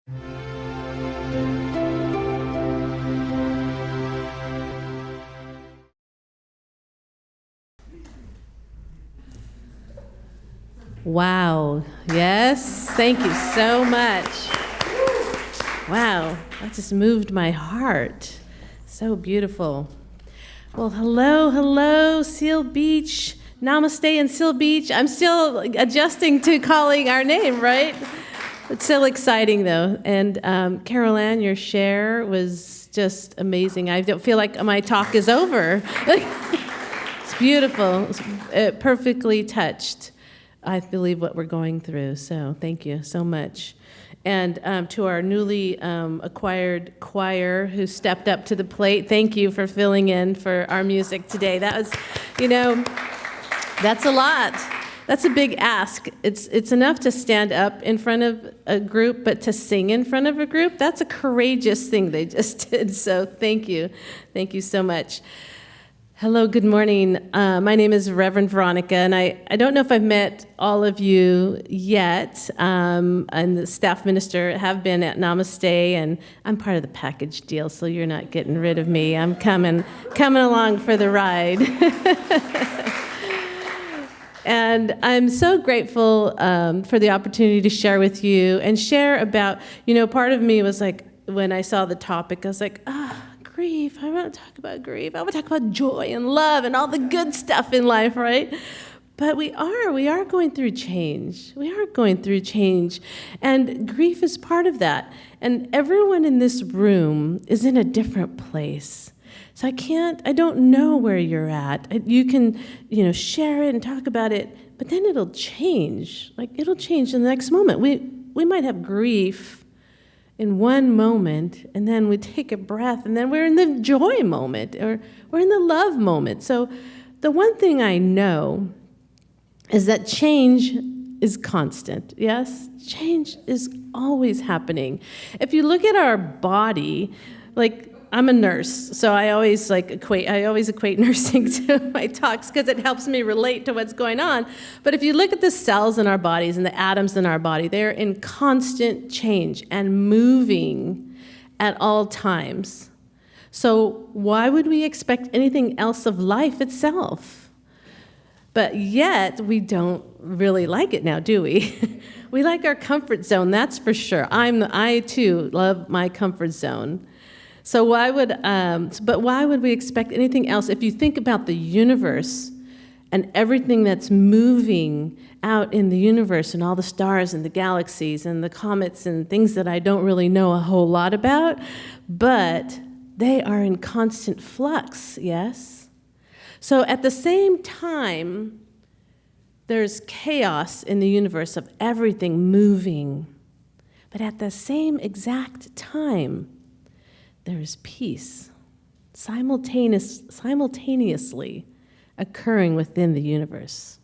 Wow. Yes. Thank you so much. Wow. That just moved my heart. So beautiful. Well, hello, Seal Beach. Namaste in Seal Beach. I'm still adjusting to calling our name, right? It's so exciting, though. And Carol Ann, your share was just amazing. I don't feel like my talk is over. It's beautiful. It's perfectly touched, I believe, what we're going through. So thank you so much. And to our newly acquired choir who stepped up to the plate, thank you for filling in for our music today. That was, that's a lot. That's a big ask. It's enough to stand up in front of a group, but to sing in front of a group, that's a courageous thing they just did. So thank you. Thank you so much. Hello, good morning. My name is Reverend Veronica, and I don't know if I've met all of you yet. I'm the staff minister, have been at Namaste, and I'm part of the package deal, so you're not getting rid of me. I'm coming along for the ride. And I'm so grateful for the opportunity to share with you and share about, part of me was like, when I saw the topic, I was like, grief. I want to talk about grief. I want to talk about joy and love and all the good stuff in life, right? But we are going through change. We are going through change. And grief is part of that. And everyone in this room is in a different place. So I don't know where you're at. You can, share it and talk about it, but then it'll change. It'll change in the next moment. We might have grief in one moment, and then we take a breath, and then we're in the joy moment, or we're in the love moment. So the one thing I know is that change is constant, yes? Change is always happening. If you look at our body, I'm a nurse, so I always equate nursing to my talks because it helps me relate to what's going on. But if you look at the cells in our bodies and the atoms in our body, they're in constant change and moving at all times. So why would we expect anything else of life itself? But yet, we don't really like it now, do we? We like our comfort zone, that's for sure. I too love my comfort zone. So why would we expect anything else? If you think about the universe and everything that's moving out in the universe and all the stars and the galaxies and the comets and things that I don't really know a whole lot about, but they are in constant flux, yes? So at the same time, there's chaos in the universe of everything moving. But at the same exact time, there is peace simultaneously occurring within the universe.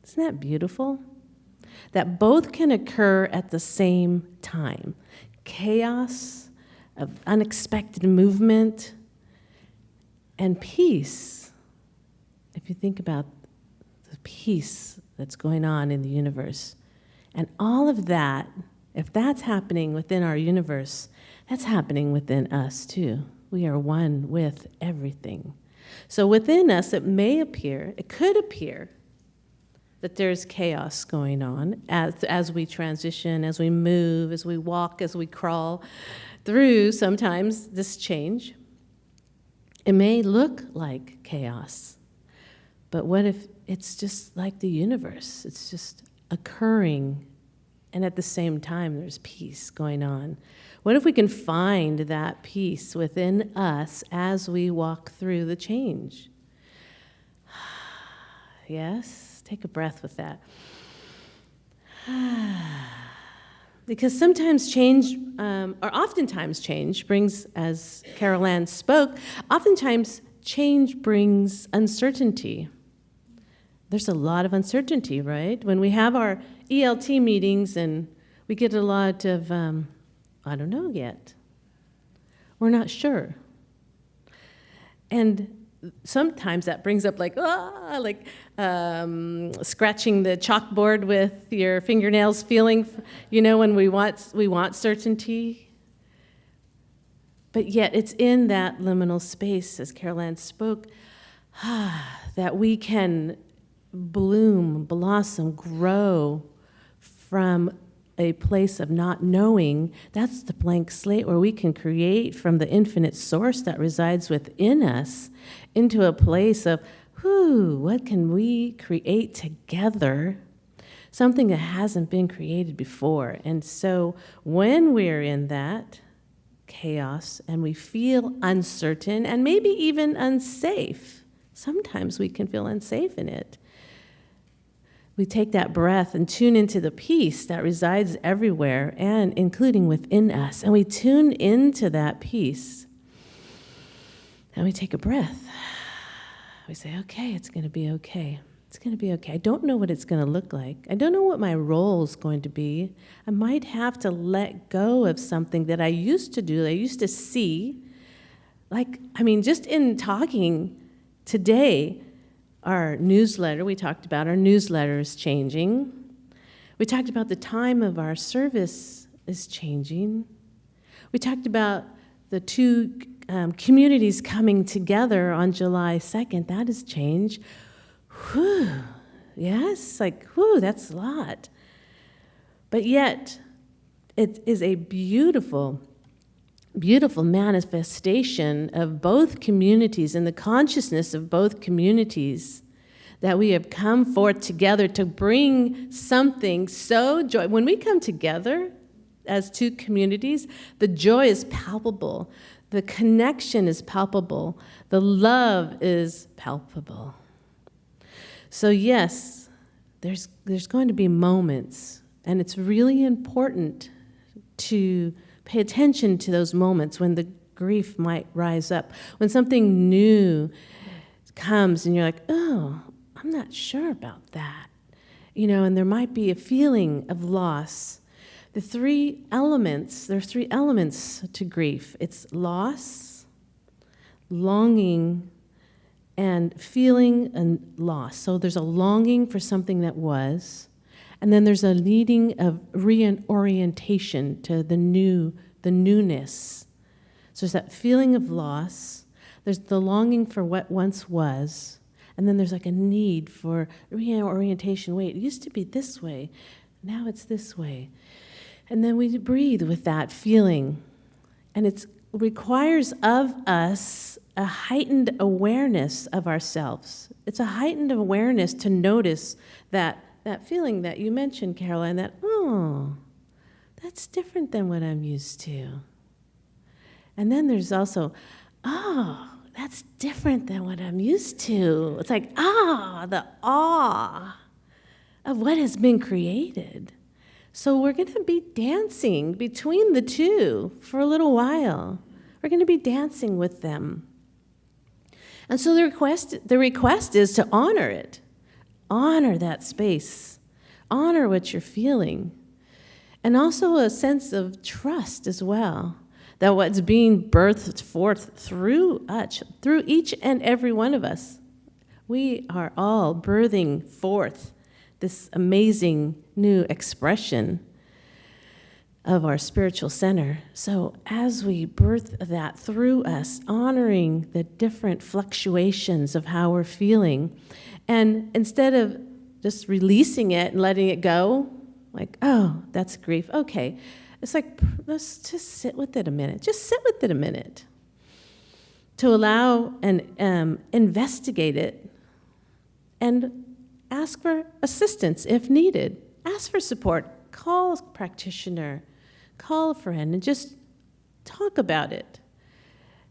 Isn't that beautiful? That both can occur at the same time. Chaos, of unexpected movement, and peace. If you think about the peace that's going on in the universe. And all of that, if that's happening within our universe, that's happening within us too. We are one with everything. So within us, it could appear that there's chaos going on as we transition, as we move, as we walk, as we crawl through sometimes this change. It may look like chaos, but what if it's just like the universe? It's just occurring, and at the same time, there's peace going on. What if we can find that peace within us as we walk through the change? Yes, take a breath with that. Because sometimes change, or oftentimes change brings, as Carol Ann spoke, oftentimes change brings uncertainty. There's a lot of uncertainty, right? When we have our ELT meetings and we get a lot of, I don't know yet. We're not sure. And sometimes that brings up like scratching the chalkboard with your fingernails feeling, when we want certainty. But yet it's in that liminal space, as Carol Ann spoke, that we can bloom, blossom, grow from a place of not knowing. That's the blank slate where we can create from the infinite source that resides within us into a place of, what can we create together? Something that hasn't been created before. And so when we're in that chaos and we feel uncertain and maybe even unsafe, sometimes we can feel unsafe in it. We take that breath and tune into the peace that resides everywhere and including within us. And we tune into that peace. And we take a breath. We say, okay, it's going to be okay. It's going to be okay. I don't know what it's going to look like. I don't know what my role is going to be. I might have to let go of something that I used to do, I used to see. Just in talking today, our newsletter, we talked about our newsletter is changing. We talked about the time of our service is changing. We talked about the two communities coming together on July 2nd. That has changed. Whew. Yes, that's a lot. But yet, it is a beautiful, beautiful manifestation of both communities and the consciousness of both communities that we have come forth together to bring something so joy. When we come together as two communities, the joy is palpable, the connection is palpable, the love is palpable. So yes, there's going to be moments, and it's really important to pay attention to those moments when the grief might rise up, when something new comes and you're like, oh, I'm not sure about that. And there might be a feeling of loss. There are three elements to grief. It's loss, longing, and feeling and loss. So there's a longing for something that was, and then there's a needing of reorientation to the newness. So there's that feeling of loss, there's the longing for what once was, and then there's like a need for reorientation. Wait, it used to be this way, now it's this way. And then we breathe with that feeling. And it requires of us a heightened awareness of ourselves. It's a heightened awareness to notice that feeling that you mentioned, Caroline, that, oh, that's different than what I'm used to. And then there's also, oh, that's different than what I'm used to. It's like, the awe of what has been created. So we're going to be dancing between the two for a little while. We're going to be dancing with them. And so the request is to honor it. Honor that space. Honor what you're feeling. And also a sense of trust as well, that what's being birthed forth through each and every one of us, we are all birthing forth this amazing new expression of our spiritual center. So as we birth that through us, honoring the different fluctuations of how we're feeling, and instead of just releasing it and letting it go, like, oh, that's grief, okay. It's like, let's just sit with it a minute. Just sit with it a minute to allow and investigate it and ask for assistance if needed. Ask for support. Call a practitioner. Call a friend and just talk about it.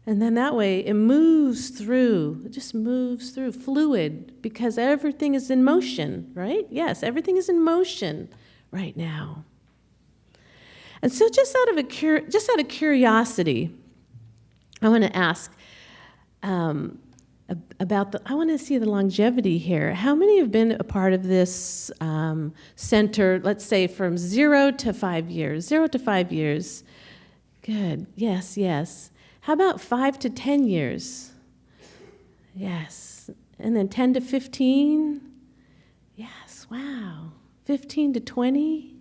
And then that way it moves through. It just moves through, fluid, because everything is in motion, right? Yes, everything is in motion right now. And so just out of curiosity, I want to ask about I want to see the longevity here. How many have been a part of this center, let's say from 0 to 5 years? 0 to 5 years. Good. Yes, yes. How about 5 to 10 years? Yes. And then 10 to 15. Yes, wow. 15 to 20.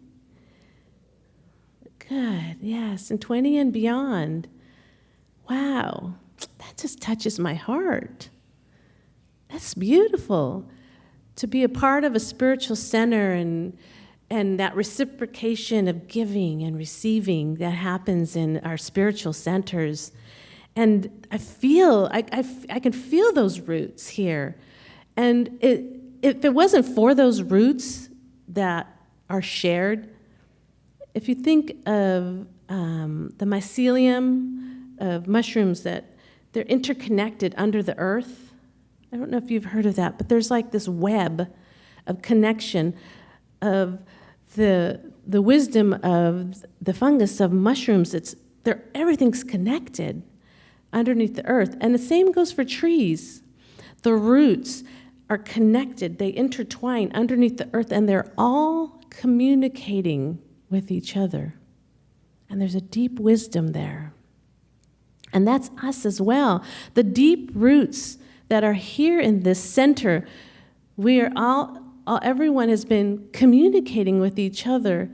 Good, yes. And 20 and beyond. Wow. That just touches my heart. That's beautiful. To be a part of a spiritual center and that reciprocation of giving and receiving that happens in our spiritual centers. And I can feel those roots here. And if it wasn't for those roots that are shared, if you think of the mycelium of mushrooms, that they're interconnected under the earth. I don't know if you've heard of that, but there's like this web of connection of the wisdom of the fungus of mushrooms. Everything's connected underneath the earth. And the same goes for trees. The roots are connected. They intertwine underneath the earth, and they're all communicating with each other. And there's a deep wisdom there. And that's us as well. The deep roots that are here in this center, everyone has been communicating with each other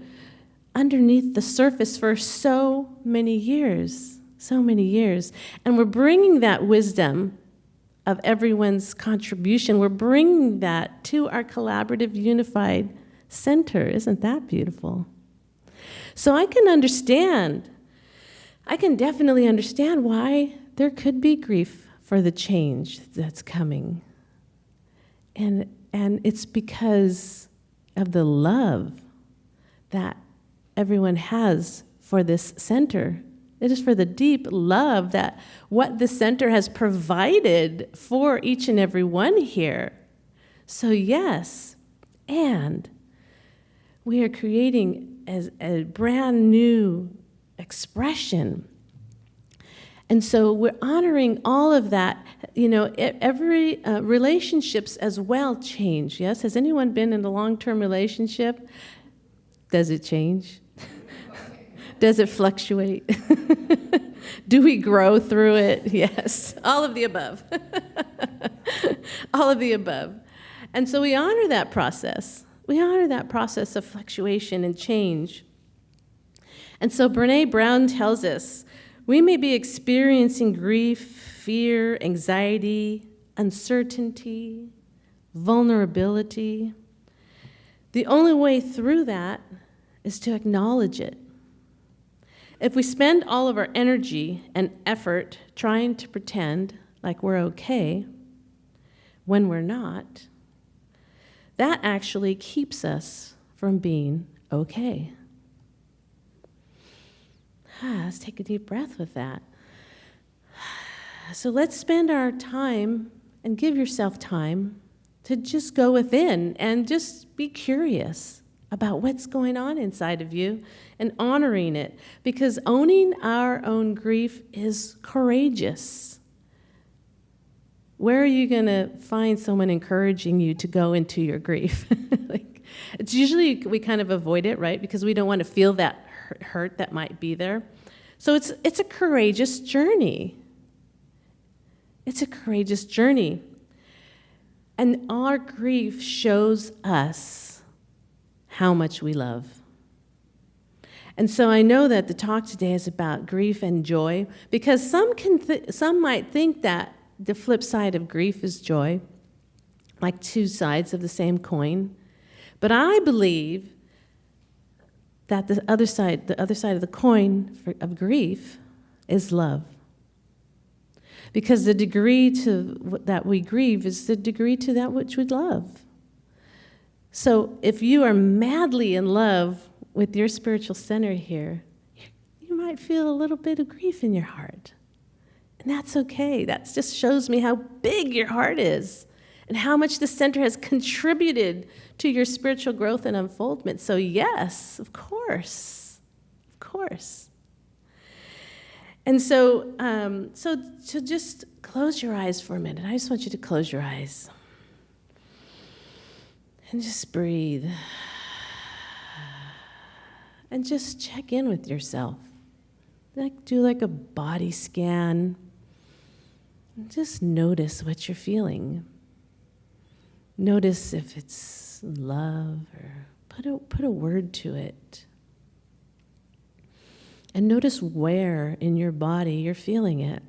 underneath the surface for so many years. And we're bringing that wisdom of everyone's contribution, we're bringing that to our collaborative, unified center. Isn't that beautiful? So I can definitely understand why there could be grief for the change that's coming. And it's because of the love that everyone has for this center. It is for the deep love that what the center has provided for each and every one here. So yes, and we are creating as a brand new expression. And so we're honoring all of that. Every relationships as well change. Yes, has anyone been in a long-term relationship? Does it change? Does it fluctuate? Do we grow through it? Yes, all of the above. All of the above. And so we honor that process. We honor that process of fluctuation and change. And so Brené Brown tells us, we may be experiencing grief, fear, anxiety, uncertainty, vulnerability. The only way through that is to acknowledge it. If we spend all of our energy and effort trying to pretend like we're okay when we're not, that actually keeps us from being okay. Let's take a deep breath with that. So let's spend our time and give yourself time to just go within and just be curious about what's going on inside of you and honoring it, because owning our own grief is courageous. Where are you going to find someone encouraging you to go into your grief? It's usually we kind of avoid it, right? Because we don't want to feel that hurt that might be there. So it's a courageous journey. It's a courageous journey. And our grief shows us how much we love. And so I know that the talk today is about grief and joy, because some might think that the flip side of grief is joy, like two sides of the same coin. But I believe that the other side of the coin of grief is love. Because the degree to that we grieve is the degree to that which we love. So if you are madly in love with your spiritual center here, you might feel a little bit of grief in your heart. And that's okay. That just shows me how big your heart is and how much the center has contributed to your spiritual growth and unfoldment. So yes, of course. And so just close your eyes for a minute. I just want you to close your eyes and just breathe. And just check in with yourself. Do like a body scan. Just notice what you're feeling. Notice if it's love, or put a word to it. And notice where in your body you're feeling it.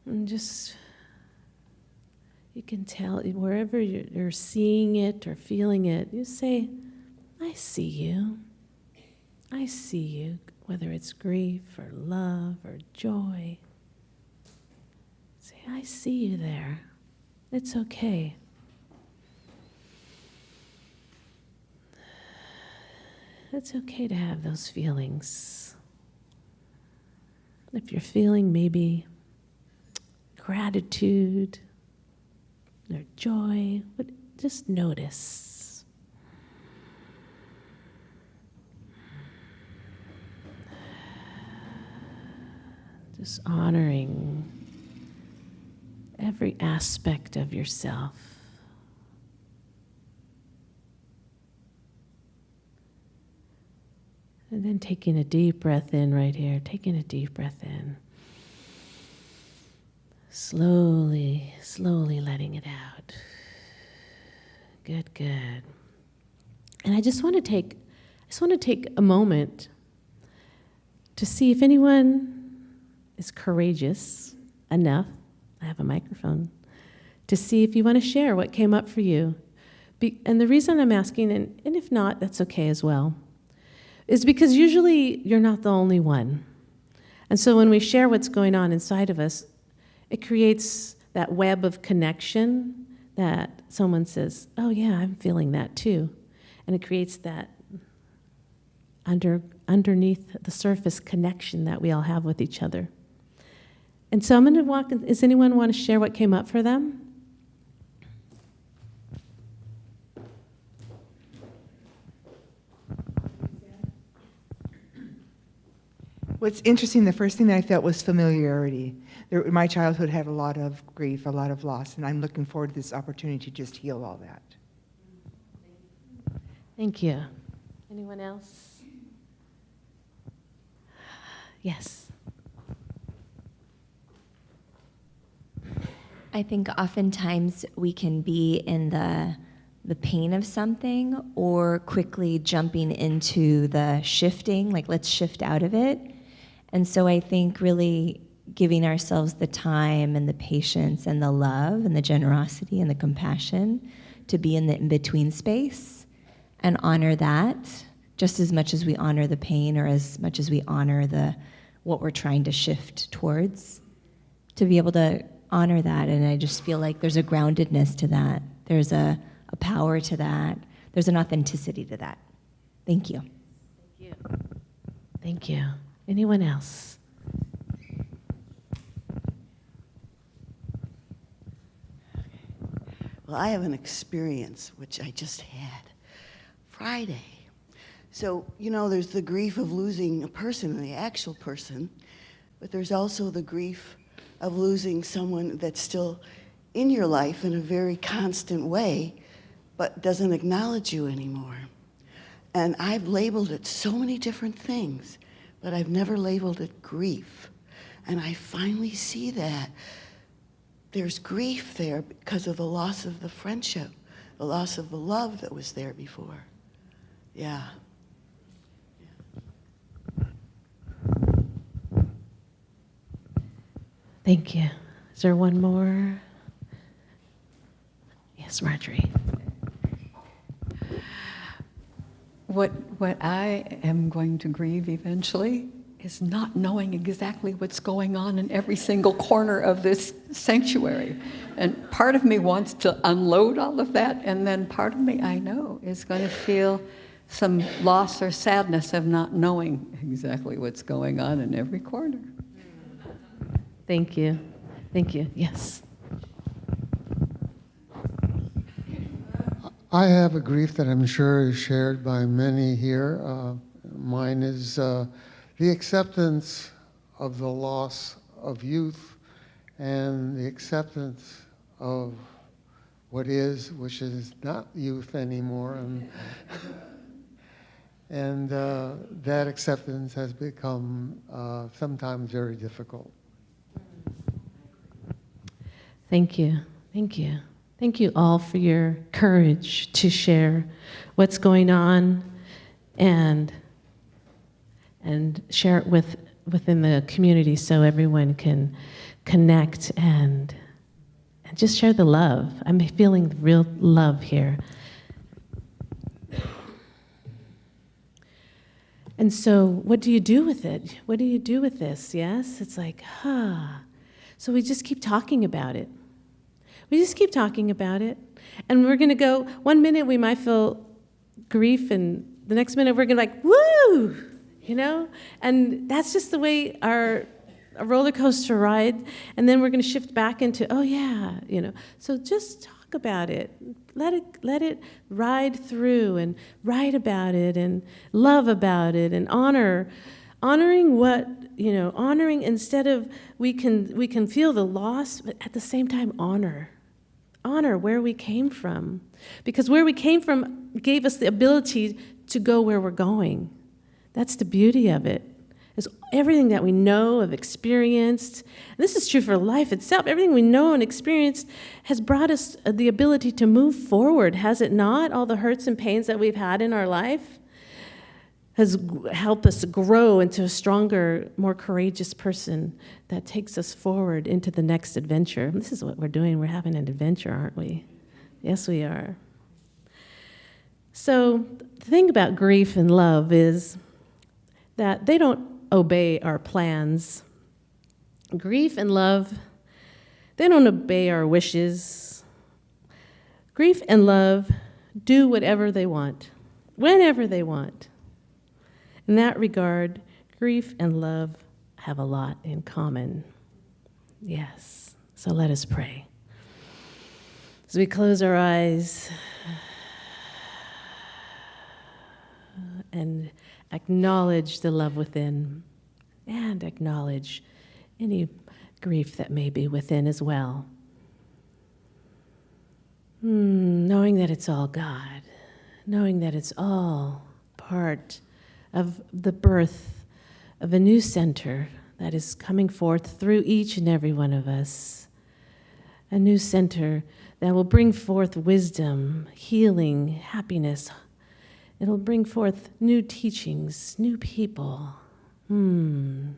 And just, you can tell, wherever you're seeing it or feeling it, you say, I see you. I see you, whether it's grief or love or joy. Say, I see you there. It's okay. It's okay to have those feelings. If you're feeling maybe gratitude or joy, but just notice. Just honoring every aspect of yourself. And then taking a deep breath in right here, taking a deep breath in. Slowly, slowly letting it out. Good, good. And I just want to take a moment to see if anyone is courageous enough, I have a microphone, to see if you want to share what came up for you. And the reason I'm asking, and if not, that's okay as well, is because usually you're not the only one. And so when we share what's going on inside of us, it creates that web of connection that someone says, oh yeah, I'm feeling that too. And it creates that underneath the surface connection that we all have with each other. And so I'm going to walk, does anyone want to share what came up for them? What's interesting, the first thing that I felt was familiarity. My childhood had a lot of grief, a lot of loss, and I'm looking forward to this opportunity to just heal all that. Thank you. Anyone else? Yes. I think oftentimes we can be in the pain of something or quickly jumping into the shifting, like let's shift out of it. And so I think really giving ourselves the time and the patience and the love and the generosity and the compassion to be in the in-between space and honor that just as much as we honor the pain or as much as we honor what we're trying to shift towards, to be able to honor that. And I just feel like there's a groundedness to that. There's a power to that. There's an authenticity to that. Thank you. Thank you. Thank you. Anyone else? Well, I have an experience which I just had Friday. So, there's the grief of losing a person, the actual person, but there's also the grief of losing someone that's still in your life in a very constant way, but doesn't acknowledge you anymore. And I've labeled it so many different things, but I've never labeled it grief. And I finally see that there's grief there because of the loss of the friendship, the loss of the love that was there before. Yeah. Thank you. Is there one more? Yes, Marjorie. What I am going to grieve eventually is not knowing exactly what's going on in every single corner of this sanctuary. And part of me wants to unload all of that, and then part of me, I know, is going to feel some loss or sadness of not knowing exactly what's going on in every corner. Thank you. Thank you. Yes. I have a grief that I'm sure is shared by many here. Mine is the acceptance of the loss of youth and the acceptance of what is, which is not youth anymore. And that acceptance has become sometimes very difficult. Thank you. Thank you. Thank you all for your courage to share what's going on and share it within the community so everyone can connect and just share the love. I'm feeling real love here. And so what do you do with it? What do you do with this? Yes? It's like, So we just keep talking about it. We just keep talking about it. And we're going to go, one minute we might feel grief, and the next minute we're going to like, woo! And that's just the way a roller coaster ride. And then we're going to shift back into, oh yeah, So just talk about it. Let it ride through and write about it and love about it and honoring what, honoring instead of we can feel the loss, but at the same time honor where we came from. Because where we came from gave us the ability to go where we're going. That's the beauty of it. Is everything that we know, have experienced, and this is true for life itself, everything we know and experienced has brought us the ability to move forward, has it not? All the hurts and pains that we've had in our life has helped us grow into a stronger, more courageous person that takes us forward into the next adventure. This is what we're doing. We're having an adventure, aren't we? Yes, we are. So the thing about grief and love is that they don't obey our plans. Grief and love, they don't obey our wishes. Grief and love do whatever they want, whenever they want. In that regard, grief and love have a lot in common. Yes. So let us pray. As we close our eyes and acknowledge the love within and acknowledge any grief that may be within as well. Knowing that it's all God, knowing that it's all part of the birth of a new center that is coming forth through each and every one of us. A new center that will bring forth wisdom, healing, happiness. It'll bring forth new teachings, new people. And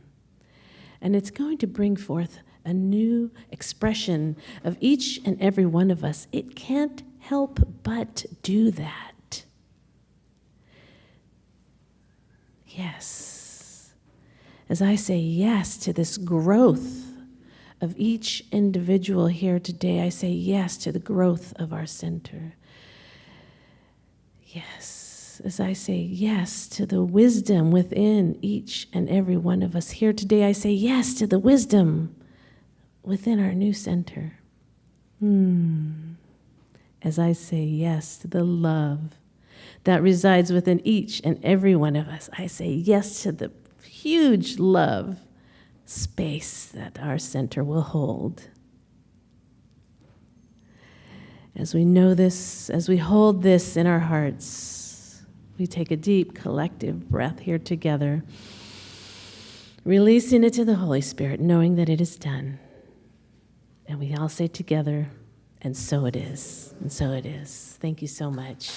it's going to bring forth a new expression of each and every one of us. It can't help but do that. Yes. As I say yes to this growth of each individual here today, I say yes to the growth of our center. Yes. As I say yes to the wisdom within each and every one of us here today, I say yes to the wisdom within our new center. As I say yes to the love that resides within each and every one of us, I say yes to the huge love space that our center will hold. As we know this, as we hold this in our hearts, we take a deep collective breath here together, releasing it to the Holy Spirit, knowing that it is done. And we all say together, and so it is, and so it is. Thank you so much.